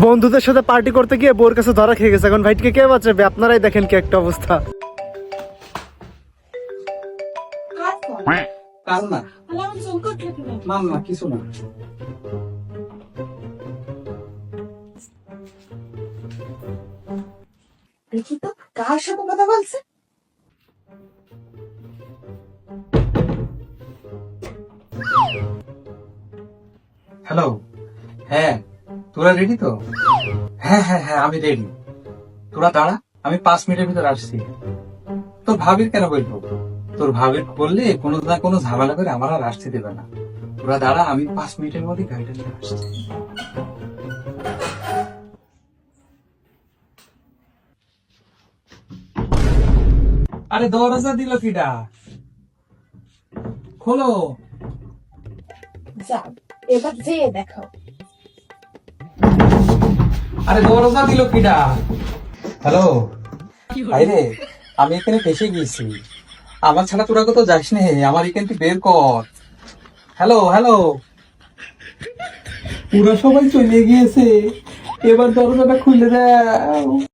বন্ধুদের সাথে পার্টি করতে গিয়ে বোর কাছে ধরা খেয়ে গেছে, এখন ভাইটকে কে বাঁচাবে? আপনারাই দেখেন কি একটা অবস্থা। কিছু না। দেখি তো কার সাথে কথা বলছে। হ্যালো, হ্যাঁ তোরা রেডি তো? হ্যাঁ হ্যাঁ হ্যাঁ আমি রেডি। তোরা দাঁড়া, আমি 5 মিনিটের ভিতর আসছি। তোর ভাবির কেন বলবো? তোর ভাবির বললে কোনো না কোনো ঝামেলা করে আমার আর আসতে দেবে না। তোরা দাঁড়া, আমি 5 মিনিটের মধ্যে গাড়িটা নিয়ে আসছি। আরে দরজা দিল কিডা? খোলো। যাও এবার যেয়ে দেখো। আরে দরজা দিল কিডা? হ্যালো, আরে আমি এখানে ফেসে গেছি। আমার ছাড়া তোরা কোথাও যাস নে, আমার এখান থেকে বের কর। হ্যালো হ্যালো, পুরো সবাই চলে গিয়েছে, এবার দরজাটা খুলে দাও।